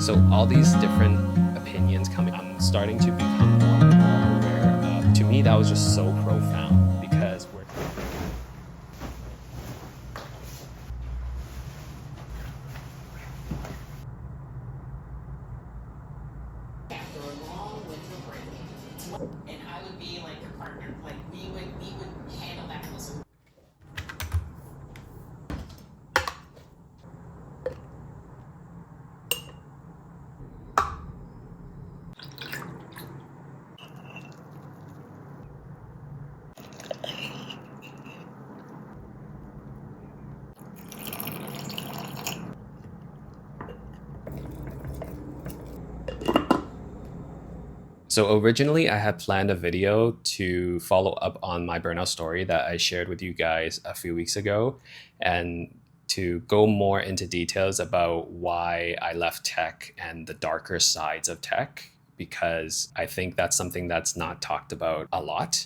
So all these different opinions coming, I'm starting to become more and more aware of. To me, that was just so profound because we're after a long winter break. And I would be like your partner. Like we would handle that most. So originally I had planned a video to follow up on my burnout story that I shared with you guys a few weeks ago and to go more into details about why I left tech and the darker sides of tech because I think that's something that's not talked about a lot.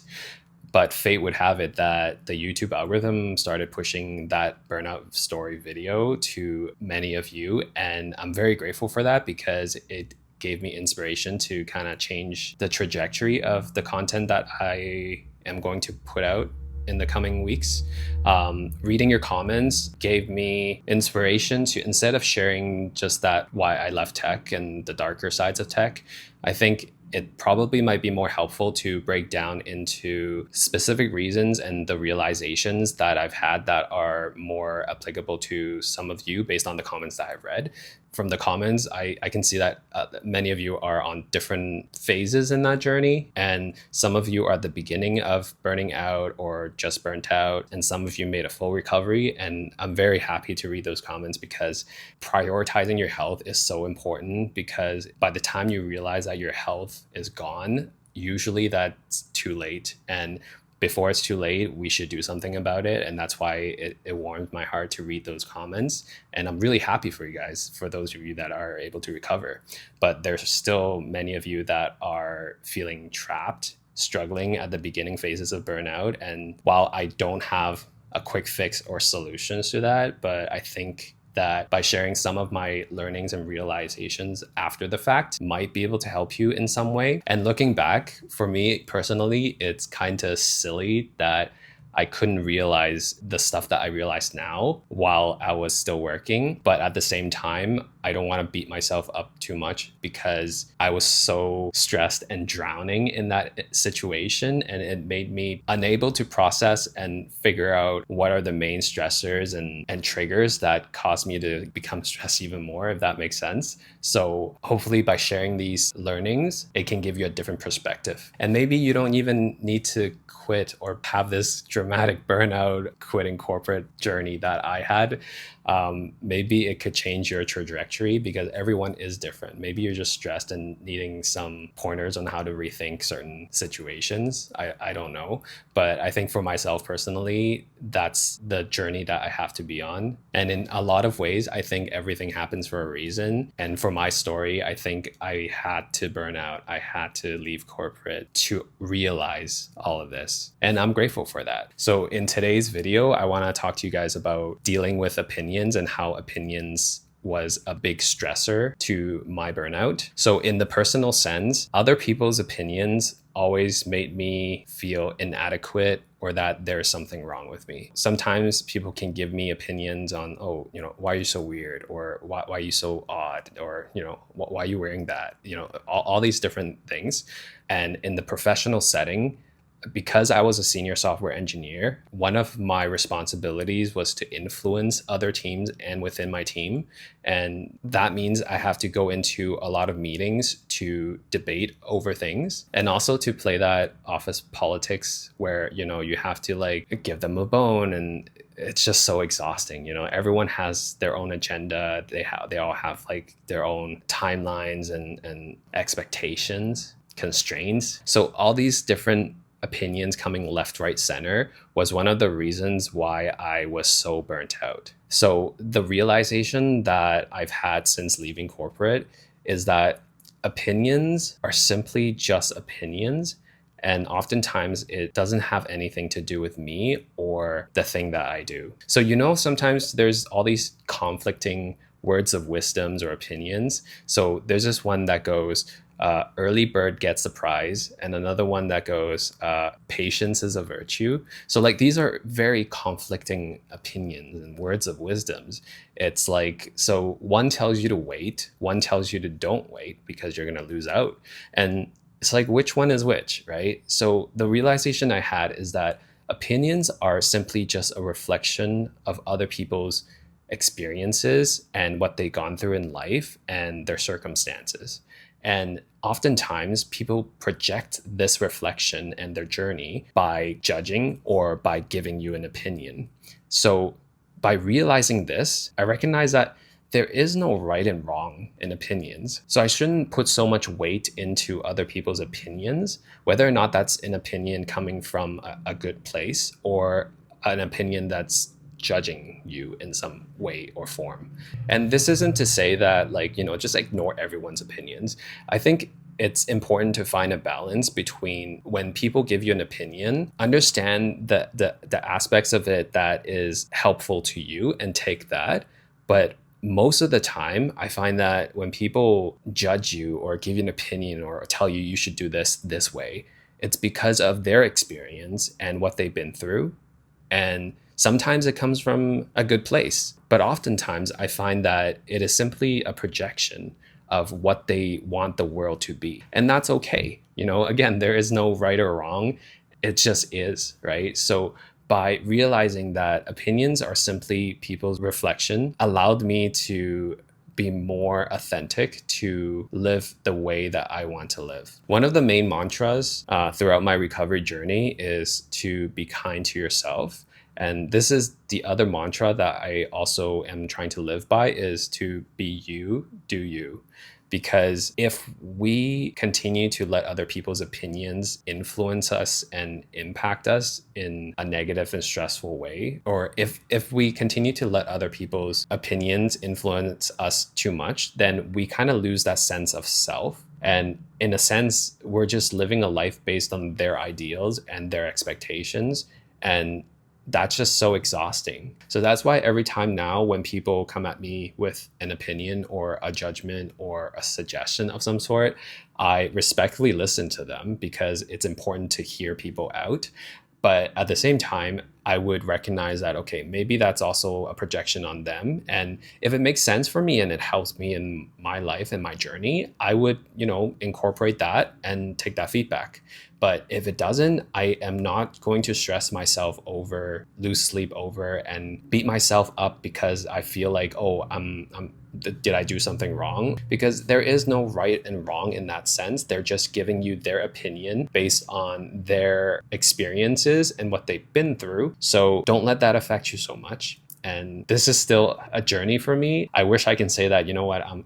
But fate would have it that the YouTube algorithm started pushing that burnout story video to many of you. And I'm very grateful for that because it gave me inspiration to kind of change the trajectory of the content that I am going to put out in the coming weeks. Reading your comments gave me inspiration to, instead of sharing just that why I left tech and the darker sides of tech, I think it probably might be more helpful to break down into specific reasons and the realizations that I've had that are more applicable to some of you based on the comments that I've read. From the comments, I can see that many of you are on different phases in that journey. And some of you are at the beginning of burning out or just burnt out. And some of you made a full recovery. And I'm very happy to read those comments because prioritizing your health is so important because by the time you realize that your health is gone, usually that's too late. And before it's too late, we should do something about it. And that's why it warmed my heart to read those comments. And I'm really happy for you guys, for those of you that are able to recover. But there's still many of you that are feeling trapped, struggling at the beginning phases of burnout. And while I don't have a quick fix or solutions to that, but I think that by sharing some of my learnings and realizations after the fact might be able to help you in some way. And looking back, for me personally, it's kind of silly that I couldn't realize the stuff that I realize now while I was still working. But at the same time, I don't want to beat myself up too much because I was so stressed and drowning in that situation. And it made me unable to process and figure out what are the main stressors and triggers that cause me to become stressed even more, if that makes sense. So hopefully by sharing these learnings, it can give you a different perspective. And maybe you don't even need to quit or have this dramatic burnout quitting corporate journey that I had. Maybe it could change your trajectory because everyone is different. Maybe you're just stressed and needing some pointers on how to rethink certain situations. I don't know. But I think for myself personally, that's the journey that I have to be on. And in a lot of ways, I think everything happens for a reason. And for my story, I think I had to burn out. I had to leave corporate to realize all of this. And I'm grateful for that. So in today's video, I want to talk to you guys about dealing with opinions and how opinions was a big stressor to my burnout. So in the personal sense, other people's opinions always made me feel inadequate or that there's something wrong with me. Sometimes people can give me opinions on, oh, why are you so weird? Or why are you so odd? Or, why are you wearing that? All these different things. And in the professional setting, because I was a senior software engineer, one of my responsibilities was to influence other teams and within my team. And that means I have to go into a lot of meetings to debate over things and also to play that office politics where, you have to give them a bone, and it's just so exhausting. Everyone has their own agenda. They all have their own timelines and expectations, constraints. So all these different opinions coming left, right, center was one of the reasons why I was so burnt out. So the realization that I've had since leaving corporate is that opinions are simply just opinions. And oftentimes it doesn't have anything to do with me or the thing that I do. So, sometimes there's all these conflicting words of wisdoms or opinions. So there's this one that goes, early bird gets the prize, and another one that goes, patience is a virtue. So like these are very conflicting opinions and words of wisdoms. It's like, so one tells you to wait, one tells you to don't wait because you're going to lose out. And it's like, which one is which, right? So the realization I had is that opinions are simply just a reflection of other people's experiences and what they've gone through in life and their circumstances. And oftentimes people project this reflection and their journey by judging or by giving you an opinion. So by realizing this, I recognize that there is no right and wrong in opinions. So I shouldn't put so much weight into other people's opinions, whether or not that's an opinion coming from a good place or an opinion that's judging you in some way or form. And this isn't to say that, like, just ignore everyone's opinions. I think it's important to find a balance between when people give you an opinion, understand the aspects of it that is helpful to you and take that. But most of the time, I find that when people judge you or give you an opinion or tell you you should do this way, it's because of their experience and what they've been through. And sometimes it comes from a good place, but oftentimes I find that it is simply a projection of what they want the world to be. And that's okay. Again, there is no right or wrong. It just is, right? So by realizing that opinions are simply people's reflection allowed me to be more authentic, to live the way that I want to live. One of the main mantras throughout my recovery journey is to be kind to yourself. And this is the other mantra that I also am trying to live by, is to be you, do you. Because if we continue to let other people's opinions influence us and impact us in a negative and stressful way, or if we continue to let other people's opinions influence us too much, then we kind of lose that sense of self. And in a sense, we're just living a life based on their ideals and their expectations. And that's just so exhausting. So that's why every time now when people come at me with an opinion or a judgment or a suggestion of some sort, I respectfully listen to them because it's important to hear people out. But at the same time, I would recognize that, okay, maybe that's also a projection on them. And if it makes sense for me and it helps me in my life and my journey, I would, incorporate that and take that feedback. But if it doesn't, I am not going to stress myself over, lose sleep over, and beat myself up because I feel like, oh, did I do something wrong? Because there is no right and wrong in that sense. They're just giving you their opinion based on their experiences and what they've been through. So don't let that affect you so much. And this is still a journey for me. I wish I can say that,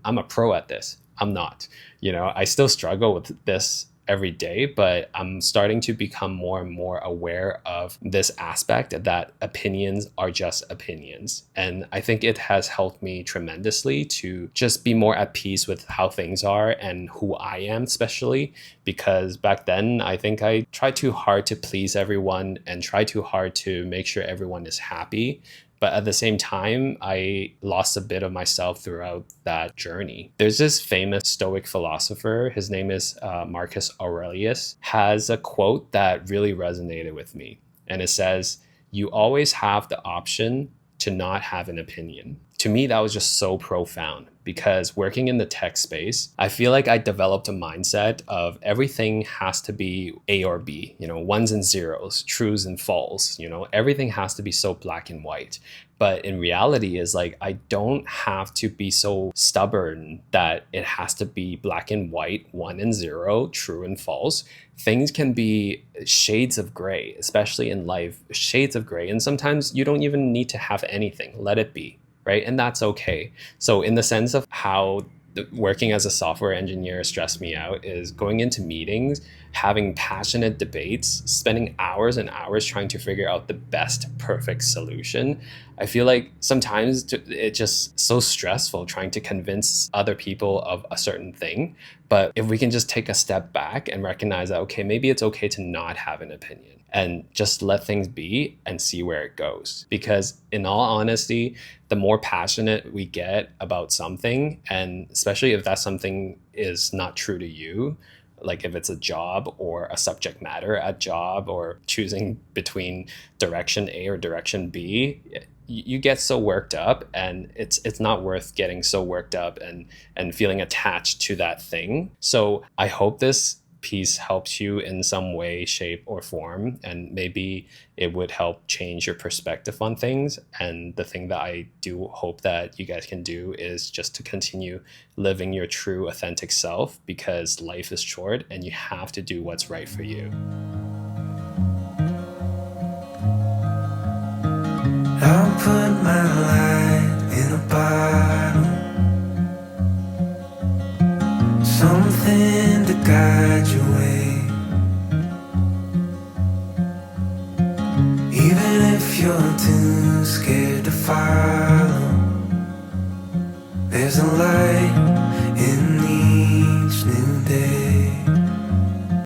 I'm a pro at this. I'm not. I still struggle with this every day, but I'm starting to become more and more aware of this aspect that opinions are just opinions. And I think it has helped me tremendously to just be more at peace with how things are and who I am, especially because back then I think I tried too hard to please everyone and try too hard to make sure everyone is happy. But at the same time, I lost a bit of myself throughout that journey. There's this famous Stoic philosopher, his name is Marcus Aurelius, has a quote that really resonated with me. And it says, "You always have the option to not have an opinion." To me, that was just so profound because working in the tech space, I feel like I developed a mindset of everything has to be A or B, ones and zeros, trues and false, everything has to be so black and white. But in reality is like, I don't have to be so stubborn that it has to be black and white, 1 and 0, true and false. Things can be shades of gray, especially in life, shades of gray. And sometimes you don't even need to have anything, let it be. Right? And that's okay. So in the sense of how working as a software engineer stressed me out is going into meetings having passionate debates, spending hours and hours trying to figure out the best perfect solution. I feel like sometimes it's just so stressful trying to convince other people of a certain thing. But if we can just take a step back and recognize that, okay, maybe it's okay to not have an opinion and just let things be and see where it goes. Because in all honesty, the more passionate we get about something, and especially if that something is not true to you, like if it's a job or a subject matter at job or choosing between direction A or direction B, you get so worked up, and it's not worth getting so worked up and feeling attached to that thing. So I hope this piece helps you in some way, shape, or form, and maybe it would help change your perspective on things. And the thing that I do hope that you guys can do is just to continue living your true authentic self, because life is short and you have to do what's right for you. I'll put my light in a bottle, something to guide your way. Even if you're too scared to follow, there's a light